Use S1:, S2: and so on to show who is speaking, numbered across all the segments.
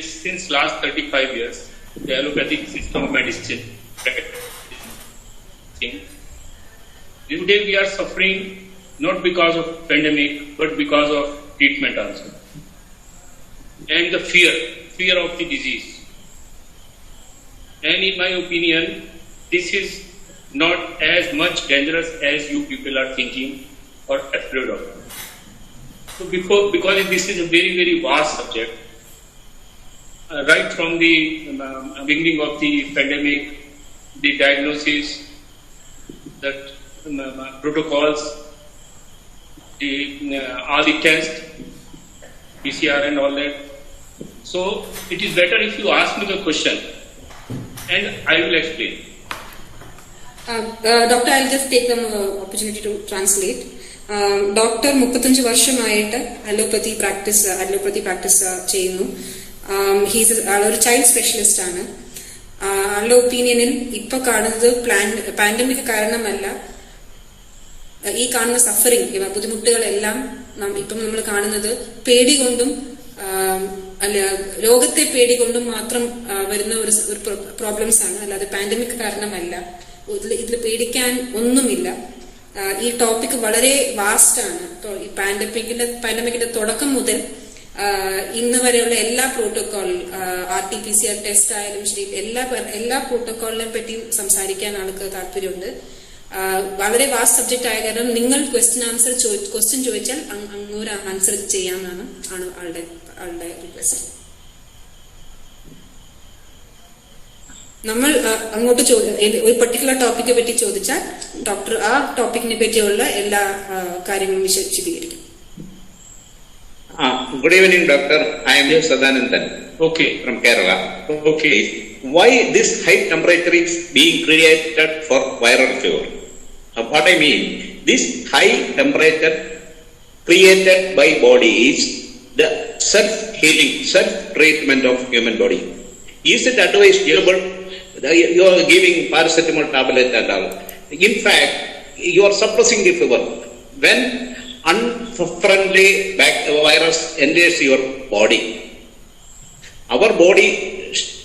S1: since last 35 years, the allopathic system of medicine. Today we are suffering not because of pandemic, but because of treatment also. And the fear of the disease. And in my opinion, this is not as much dangerous as you people are thinking or afraid of. So because this is a very, very vast subject, right from the beginning of the pandemic, the diagnosis, the protocols, all the tests, PCR and all that. So it is better if you ask me the question and I will explain.
S2: Doctor, I'll just take the opportunity to translate. Doctor 35 വർഷമായിട്ട് allopathy practice ചെയ്യുന്നു. He's ഒരു child specialist ആണ്. ആളുടെ ഒപ്പീനിയനിൽ ഇപ്പൊ കാണുന്നത് pandemic കാരണമല്ല, ഈ കാണുന്ന സഫറിങ് ബുദ്ധിമുട്ടുകളെല്ലാം ഇപ്പം നമ്മൾ കാണുന്നത് പേടികൊണ്ടും രോഗത്തെ പേടികൊണ്ടും മാത്രം വരുന്ന ഒരു പ്രോബ്ലംസ് ആണ്, അല്ലാതെ പാൻഡമിക് കാരണമല്ല. ഇതിൽ പേടിക്കാൻ ഒന്നുമില്ല. ഈ ടോപ്പിക് വളരെ വാസ്റ്റ് ആണ്. ഇപ്പോൾ ഈ പാൻഡമിക്കിന്റെ തുടക്കം മുതൽ ഇന്ന് വരെയുള്ള എല്ലാ പ്രോട്ടോകോൾ, RT-PCR ടെസ്റ്റ് ആയാലും ശരി, എല്ലാ പ്രോട്ടോകോളിനെ പറ്റി സംസാരിക്കാൻ ആൾക്ക് താല്പര്യമുണ്ട്. വളരെ വാസ്റ്റ് സബ്ജക്ട് ആയ കാരണം നിങ്ങൾ ക്വസ്റ്റ്യൻ ചോദിച്ചാൽ അങ്ങോട്ട് ആൻസർ ചെയ്യാമെന്നാണ് ആളുടെ റിക്വസ്റ്റ്. നമ്മൾ അങ്ങോട്ട് ഒരു പർട്ടിക്കുലർ ടോപ്പിക്കെ പറ്റി ചോദിച്ചാൽ ഡോക്ടർ ആ ടോപ്പിക്കിനെ പറ്റിയുള്ള എല്ലാ കാര്യങ്ങളും വിശദീകരിക്കും.
S3: Good evening, doctor. I am Sadanandan.
S1: Okay.
S3: From Kerala.
S1: Okay.
S3: Why this high temperature is being created for viral fever? What I mean, this high temperature created by body is the self-healing, self-treatment of human body. Is it advisable? You are giving paracetamol tablet and all. In fact, you are suppressing the fever. When unfriendly virus enters your body, our body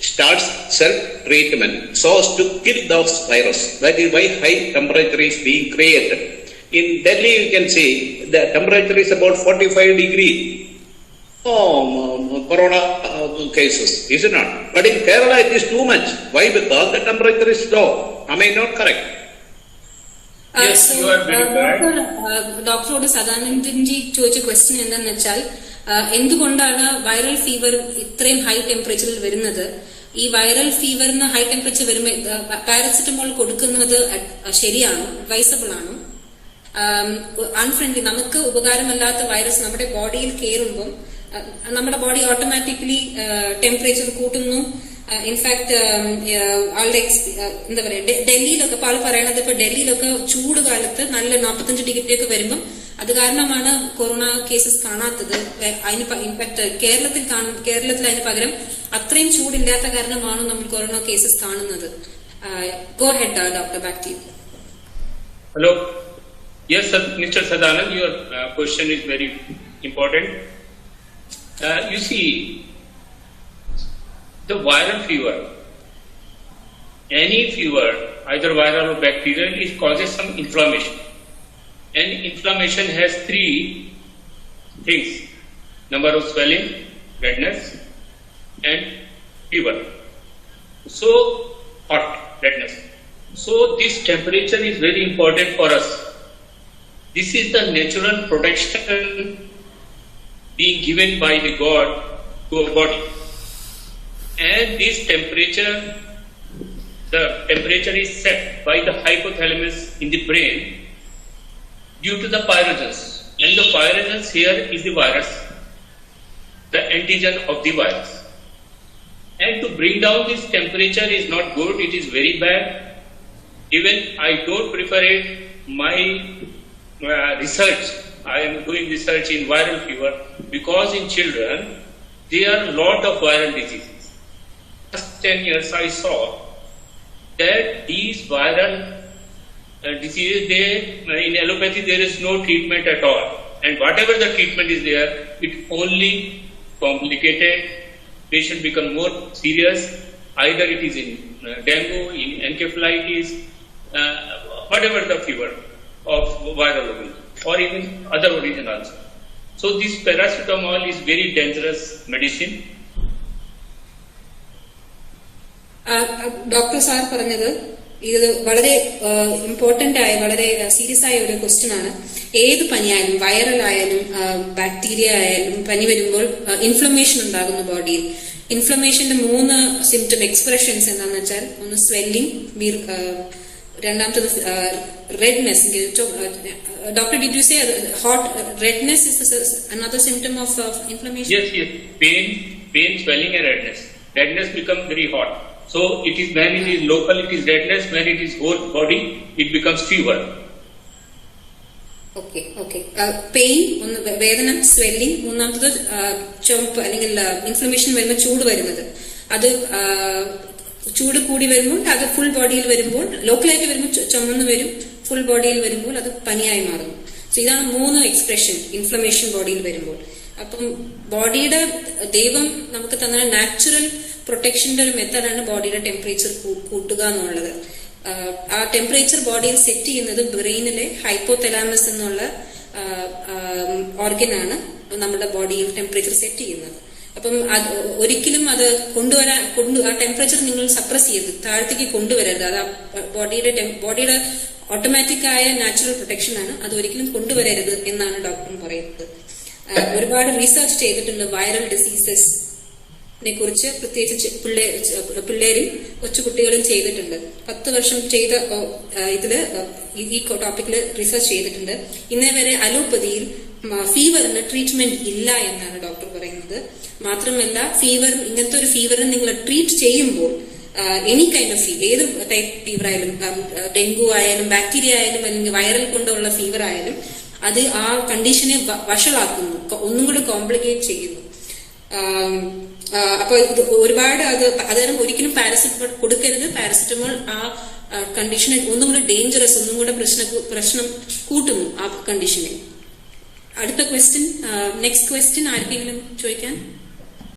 S3: starts self-treatment so as to kill those virus. That is why high temperature is being created. In Delhi, you can see the temperature is about 45 degrees. Corona cases, is it not? But in Kerala, it is too much. Why? Because the temperature is low. Am I not correct?
S1: Yes, you are very correct.
S2: ഡോക്ടറോട് സദാനന്ദൻജി ചോദിച്ച question എന്താണെന്ന് വെച്ചാൽ, എന്തുകൊണ്ടാണ് viral fever ഇത്രയും high ടെമ്പറേച്ചറിൽ വരുന്നത്? ഈ viral ഫീവറിന് high temperature വരുമ്പോൾ പാരസെറ്റമോൾ കൊടുക്കുന്നത് ശരിയാണോ, അഡ്വൈസബിൾ ആണോ? അൺഫ്രണ്ട്ലി, നമുക്ക് ഉപകാരമല്ലാത്ത വൈറസ് നമ്മുടെ ബോഡിയിൽ കയറുമ്പം നമ്മുടെ ബോഡി ഓട്ടോമാറ്റിക്കലി ടെമ്പറേച്ചർ കൂട്ടുന്നു. ഇൻഫാക്ട് ആളുടെ എന്താ പറയാ, ഡൽഹിയിലൊക്കെ ആൾ പറയണത് ഇപ്പൊ ഡൽഹിയിലൊക്കെ ചൂട് കാലത്ത് നല്ല 45 ഡിഗ്രിയൊക്കെ വരുമ്പം അത് കാരണമാണ് കൊറോണ കേസസ് കാണാത്തത്. ഇൻഫാക്ട് കേരളത്തിൽ അതിന് പകരം അത്രയും ചൂടില്ലാത്ത കാരണമാണ് നമ്മൾ കൊറോണ കേസസ് കാണുന്നത്. Go ahead doctor, back to you.
S1: Hello. Yes, Mr. Sadanand, your question is very important. You see, the viral fever, any fever, either viral or bacterial, it causes some inflammation. And inflammation has 3 things: number of swelling, redness, and fever. So, hot, redness. So, this temperature is very important for us. This is the natural protection being given by the God to our body. And this temperature, the temperature is set by the hypothalamus in the brain due to the pyrogens. And the pyrogens here is the virus, the antigen of the virus. And to bring down this temperature is not good, it is very bad. Even I don't prefer it. My research, I am doing research in viral fever because in children there are a lot of viral diseases. Last 10 years I saw that these viral diseases, in allopathy there is no treatment at all, and whatever the treatment is there, it only complicated patient become more serious. Either it is in dengue, in encephalitis, whatever the fever of viral origin, or even other origin also. So this paracetamol is very dangerous medicine.
S2: Doctor sir പറഞ്ഞത് ഇത് വളരെ important ആയ വളരെ serious ആയ ഒരു question ആണ്. ഏത് പനിയായാലും viral ആയാലും ബാക്ടീരിയ ആയാലും പനി വരുമ്പോൾ ഇൻഫ്ലമേഷൻ ഉണ്ടാകുന്നു ബോഡിയിൽ. ഇൻഫ്ലമേഷന്റെ 3 സിംറ്റം എക്സ്പ്രഷൻസ് എന്താണെന്ന് വെച്ചാൽ ഒന്ന് സ്വെല്ലിംഗ്, രണ്ടാമത്തത് redness. Doctor did you say hot redness is another symptom of inflammation?
S1: Yes. Pain, swelling and redness. Redness become very hot. So it is when it is local, it is redness. When it is whole body, it becomes fever.
S2: Okay. Pain, ഒന്ന് വേദന, swelling, മൂന്നാമത്തത് ചുമപ്പ് അല്ലെങ്കിൽ inflammation വരുമ്പോൾ ചൂട് വരുന്നത്. അത് ചൂട് കൂടി വരുമ്പോൾ അത് ഫുൾ ബോഡിയിൽ വരുമ്പോൾ, ലോക്കലായിട്ട് വരുമ്പോൾ ചുമന്ന് വരും, ഫുൾ ബോഡിയിൽ വരുമ്പോൾ അത് പനിയായി മാറുന്നു. സോ ഇതാണ് 3 എക്സ്പ്രഷൻ ഇൻഫ്ലമേഷൻ ബോഡിയിൽ വരുമ്പോൾ. അപ്പം ബോഡിയുടെ ദൈവം നമുക്ക് തന്ന നാച്ചുറൽ പ്രൊട്ടക്ഷന്റെ ഒരു മെത്തഡാണ് ബോഡിയുടെ ടെമ്പറേച്ചർ കൂട്ടുക എന്നുള്ളത്. ആ ടെമ്പറേച്ചർ ബോഡിയിൽ സെറ്റ് ചെയ്യുന്നത് ബ്രെയിനിലെ ഹൈപ്പോതലാമസ് എന്നുള്ള ഓർഗനാണ് നമ്മുടെ ബോഡിയിൽ ടെമ്പറേച്ചർ സെറ്റ് ചെയ്യുന്നത്. അപ്പം ഒരിക്കലും അത് ആ ടെമ്പറേച്ചർ നിങ്ങൾ സപ്രസ് ചെയ്ത് താഴത്തേക്ക് കൊണ്ടുവരരുത്. അത് ബോഡിയുടെ ഓട്ടോമാറ്റിക് ആയ നാച്ചുറൽ പ്രൊട്ടക്ഷൻ ആണ്. അത് ഒരിക്കലും കൊണ്ടുവരരുത് എന്നാണ് ഡോക്ടർ പറയുന്നത്. ഒരുപാട് റിസർച്ച് ചെയ്തിട്ടുണ്ട് വൈറൽ ഡിസീസസിനെ കുറിച്ച്, പ്രത്യേകിച്ച് പിള്ളേരും കൊച്ചുകുട്ടികളും ചെയ്തിട്ടുണ്ട്. 10 വർഷം ചെയ്ത ഇതില് ഈ ടോപ്പിക്കിൽ റിസർച്ച് ചെയ്തിട്ടുണ്ട്. ഇന്നേ വരെ അലോപ്പതിയിൽ ഫീവറിന് ട്രീറ്റ്മെന്റ് ഇല്ല എന്നാണ് ഡോക്ടർ പറയുന്നത്. മാത്രമല്ല ഇങ്ങനത്തെ ഒരു ഫീവറിന് നിങ്ങൾ ട്രീറ്റ് ചെയ്യുമ്പോൾ എനി കൈൻഡ് ഓഫ് ഏത് ടൈപ്പ് ഫീവർ ആയാലും, ഡെങ്കു ആയാലും ബാക്ടീരിയ ആയാലും അല്ലെങ്കിൽ വൈറൽ കൊണ്ടുള്ള ഫീവർ ആയാലും, അത് ആ കണ്ടീഷനെ വഷളാക്കുന്നു, ഒന്നും കൂടെ കോംപ്ലിക്കേറ്റ് ചെയ്യുന്നു. അപ്പൊ ഇത് ഒരുപാട് അതുകാരണം ഒരിക്കലും പാരസെറ്റമോൾ കൊടുക്കരുത്. പാരസെറ്റമോൾ ആ കണ്ടീഷനെ ഒന്നും കൂടെ ഡേഞ്ചറസ്, ഒന്നും കൂടെ പ്രശ്നം കൂട്ടുന്നു ആ കണ്ടീഷനെ. അടുത്ത ക്വസ്റ്റ്യൻ, നെക്സ്റ്റ് ക്വസ്റ്റ്യൻ ആർക്കെങ്കിലും ചോദിക്കാൻ?